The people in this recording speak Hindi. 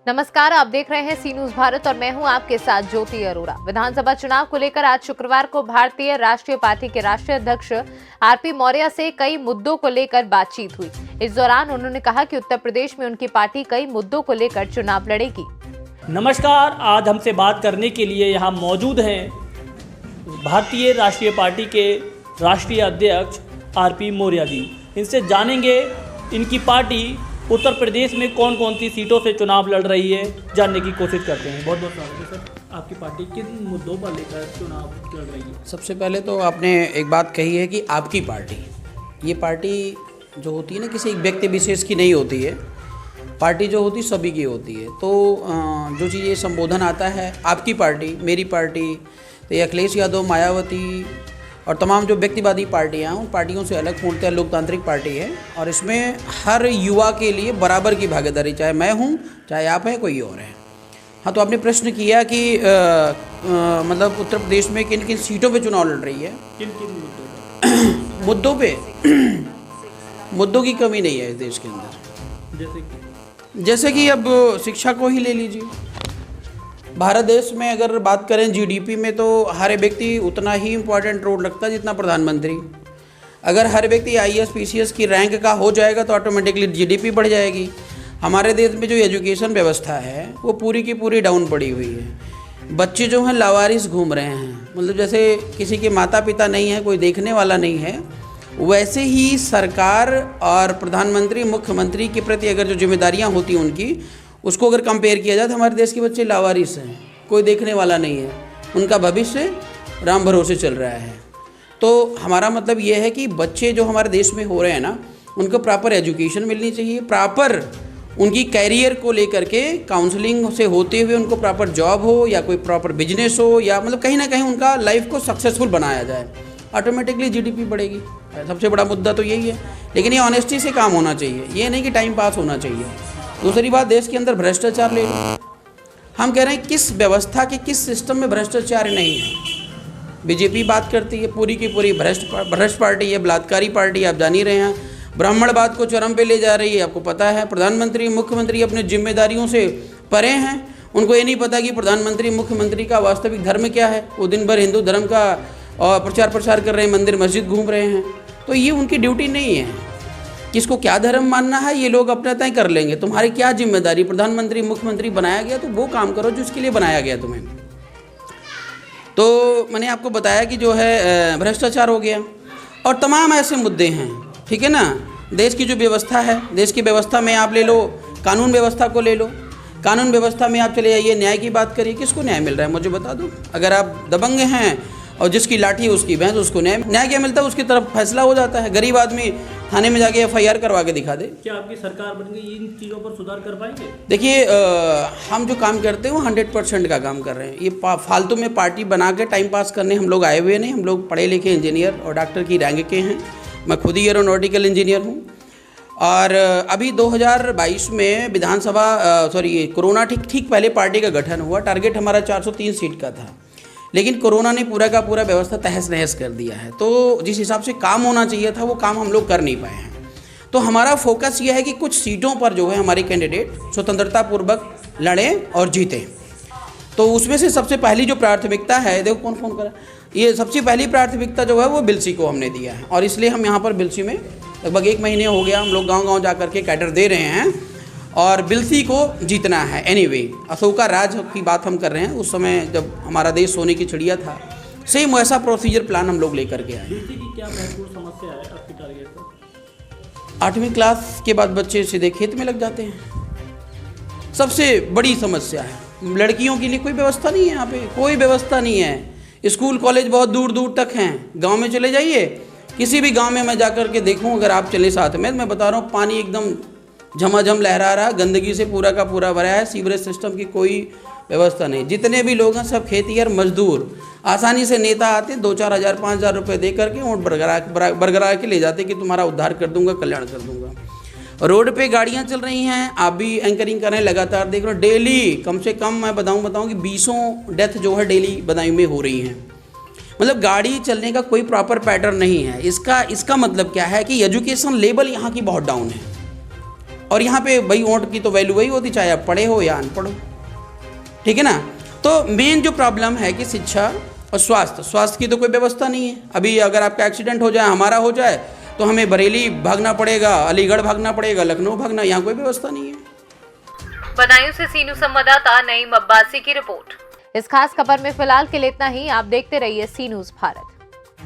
नमस्कार, आप देख रहे हैं सी न्यूज भारत और मैं हूं आपके साथ ज्योति अरोड़ा। विधानसभा चुनाव को लेकर आज शुक्रवार को भारतीय राष्ट्रीय पार्टी के राष्ट्रीय अध्यक्ष आरपी मौर्य से कई मुद्दों को लेकर बातचीत हुई। इस दौरान उन्होंने कहा कि उत्तर प्रदेश में उनकी पार्टी कई मुद्दों को लेकर चुनाव लड़ेगी। नमस्कार, आज हमसे बात करने के लिए यहाँ मौजूद हैं भारतीय राष्ट्रीय पार्टी के राष्ट्रीय अध्यक्ष आरपी मौर्य जी। इनसे जानेंगे इनकी पार्टी उत्तर प्रदेश में कौन कौन सी सीटों से चुनाव लड़ रही है, जानने की कोशिश करते हैं। बहुत बहुत स्वागत है सर। आपकी पार्टी किन मुद्दों पर लेकर चुनाव लड़ रही है? सबसे पहले तो आपने एक बात कही है कि आपकी पार्टी, ये पार्टी जो होती है ना किसी एक व्यक्ति विशेष की नहीं होती है, पार्टी जो होती सभी की होती है। तो जो चीज़ ये संबोधन आता है आपकी पार्टी, मेरी पार्टी, तो ये अखिलेश यादव, मायावती और तमाम जो व्यक्तिवादी पार्टियाँ उन पार्टियों से अलग पूर्णतः लोकतांत्रिक पार्टी है और इसमें हर युवा के लिए बराबर की भागीदारी, चाहे मैं हूँ, चाहे आप हैं, कोई और है। हाँ, तो आपने प्रश्न किया कि मतलब उत्तर प्रदेश में किन किन सीटों पे चुनाव लड़ रही है, किन किन मुद्दों पे मुद्दों की कमी नहीं है इस देश के अंदर। जैसे कि अब शिक्षा को ही ले लीजिए। भारत देश में अगर बात करें जीडीपी में तो हर व्यक्ति उतना ही इम्पोर्टेंट रोल रखता है जितना प्रधानमंत्री। अगर हर व्यक्ति आईएएस पीसीएस की रैंक का हो जाएगा तो ऑटोमेटिकली जीडीपी बढ़ जाएगी। हमारे देश में जो एजुकेशन व्यवस्था है वो पूरी की पूरी डाउन पड़ी हुई है। बच्चे जो हैं लावारिस घूम रहे हैं, मतलब जैसे किसी के माता पिता नहीं है, कोई देखने वाला नहीं है, वैसे ही सरकार और प्रधानमंत्री मुख्यमंत्री के प्रति अगर जो जिम्मेदारियाँ होती हैं उनकी, उसको अगर कंपेयर किया जाए तो हमारे देश के बच्चे लावारिस हैं, कोई देखने वाला नहीं है, उनका भविष्य राम भरोसे चल रहा है। तो हमारा मतलब ये है कि बच्चे जो हमारे देश में हो रहे हैं ना, उनको प्रॉपर एजुकेशन मिलनी चाहिए, प्रॉपर उनकी कैरियर को लेकर के काउंसलिंग से होते हुए उनको प्रॉपर जॉब हो या कोई प्रॉपर बिजनेस हो, या मतलब कहीं ना कहीं उनका लाइफ को सक्सेसफुल बनाया जाए, ऑटोमेटिकली जीडीपी बढ़ेगी। सबसे बड़ा मुद्दा तो यही है, लेकिन ये ऑनेस्टी से काम होना चाहिए, ये नहीं कि टाइम पास होना चाहिए। दूसरी बात, देश के अंदर भ्रष्टाचार ले लो। हम कह रहे हैं किस व्यवस्था के किस सिस्टम में भ्रष्टाचार नहीं है। बीजेपी बात करती है पूरी की पूरी भ्रष्ट पार्टी है, बलात्कारी पार्टी, आप जान ही रहे हैं। ब्राह्मणवाद को चरम पे ले जा रही है, आपको पता है। प्रधानमंत्री मुख्यमंत्री अपने जिम्मेदारियों से परे हैं, उनको ये नहीं पता कि प्रधानमंत्री मुख्यमंत्री का वास्तविक धर्म क्या है। वो दिन भर हिंदू धर्म का प्रचार कर रहे हैं, मंदिर मस्जिद घूम रहे हैं। तो ये उनकी ड्यूटी नहीं है। किसको क्या धर्म मानना है ये लोग अपना तय कर लेंगे, तुम्हारी क्या जिम्मेदारी। प्रधानमंत्री मुख्यमंत्री बनाया गया तो वो काम करो जिसके लिए बनाया गया तुम्हें। तो मैंने आपको बताया कि जो है भ्रष्टाचार हो गया और तमाम ऐसे मुद्दे हैं, ठीक है ना। देश की जो व्यवस्था है, देश की व्यवस्था में आप ले लो, कानून व्यवस्था को ले लो। कानून व्यवस्था में आप चले जाइए, न्याय की बात करिए, किसको न्याय मिल रहा है मुझे बता दो। अगर आप दबंग हैं और जिसकी लाठी उसकी भैंस, उसको न्याय क्या मिलता है, उसकी तरफ फैसला हो जाता है। गरीब आदमी थाने में जाके एफआईआर करवा के दिखा दे। क्या आपकी सरकार बन गई इन चीज़ों पर सुधार कर पाएंगे? देखिए, हम जो काम करते हैं वो 100% का काम कर रहे हैं। ये फालतू में पार्टी बना के टाइम पास करने हम लोग आए हुए नहीं। हम लोग पढ़े लिखे इंजीनियर और डॉक्टर की रैंक के हैं। मैं खुद ही एरोनॉटिकल इंजीनियर हूँ। और अभी 2022 में विधानसभा कोरोना ठीक पहले पार्टी का गठन हुआ। टारगेट हमारा 403 सीट का था, लेकिन कोरोना ने पूरा का पूरा व्यवस्था तहस नहस कर दिया है। तो जिस हिसाब से काम होना चाहिए था वो काम हम लोग कर नहीं पाए हैं। तो हमारा फोकस ये है कि कुछ सीटों पर जो है हमारे कैंडिडेट स्वतंत्रता पूर्वक लड़ें और जीतें। तो उसमें से सबसे पहली जो प्राथमिकता है, देखो कौन फोन करा, ये सबसे पहली प्राथमिकता जो है वो बिलसी को हमने दिया है। और इसलिए हम यहाँ पर बिलसी में लगभग 1 महीने हो गया हम लोग गाँव जा कर के कैडर दे रहे हैं और बिलसी को जीतना है। एनीवे, अशोका राज की बात हम कर रहे हैं। उस समय जब हमारा देश सोने की चिड़िया था, सेम वैसा प्रोसीजर प्लान हम लोग लेकर के आए। बिलसी की क्या महत्वपूर्ण समस्या है आपकी टारगेट पर? 8वीं क्लास के बाद बच्चे सीधे खेत में लग जाते हैं, सबसे बड़ी समस्या है। लड़कियों के लिए कोई व्यवस्था नहीं है, यहाँ पे कोई व्यवस्था नहीं है। स्कूल कॉलेज बहुत दूर दूर तक हैं। गाँव में चले जाइए, किसी भी गाँव में मैं जा कर के देखूँ, अगर आप चले साथ में, मैं बता रहा हूँ पानी एकदम झमाझम लहरा रहा, गंदगी से पूरा का पूरा भरा है। सीवरेज सिस्टम की कोई व्यवस्था नहीं। जितने भी लोग हैं सब खेतीहर मजदूर। आसानी से नेता आते 2-4 हज़ार 5 हज़ार रुपये दे करके और बरगरा के ले जाते कि तुम्हारा उद्धार कर दूंगा, कल्याण कर दूंगा। रोड पे गाड़ियां चल रही हैं, आप भी एंकरिंग कर रहे हैं, लगातार देख रहे हो। डेली कम से कम मैं बताऊं कि 20 डेथ जो है डेली बदायूं में हो रही हैं। मतलब गाड़ी चलने का कोई प्रॉपर पैटर्न नहीं है। इसका मतलब क्या है कि एजुकेशन लेवल यहाँ की बहुत डाउन है। और यहाँ पे भाई वोट की तो वैल्यू वही होती, चाहे आप पढ़े हो या अनपढ़ हो, ठीक है ना। तो मेन जो प्रॉब्लम है कि शिक्षा और स्वास्थ्य की तो कोई व्यवस्था नहीं है। अभी अगर आपका एक्सीडेंट हो जाए, हमारा हो जाए, तो हमें बरेली भागना पड़ेगा, अलीगढ़ भागना पड़ेगा, लखनऊ भागना, यहाँ कोई व्यवस्था नहीं है। बदायूं से सी न्यूज़ संवाददाता नईम अब्बासी की रिपोर्ट। इस खास खबर में फिलहाल के लिए इतना ही। आप देखते रहिए सी न्यूज़ भारत।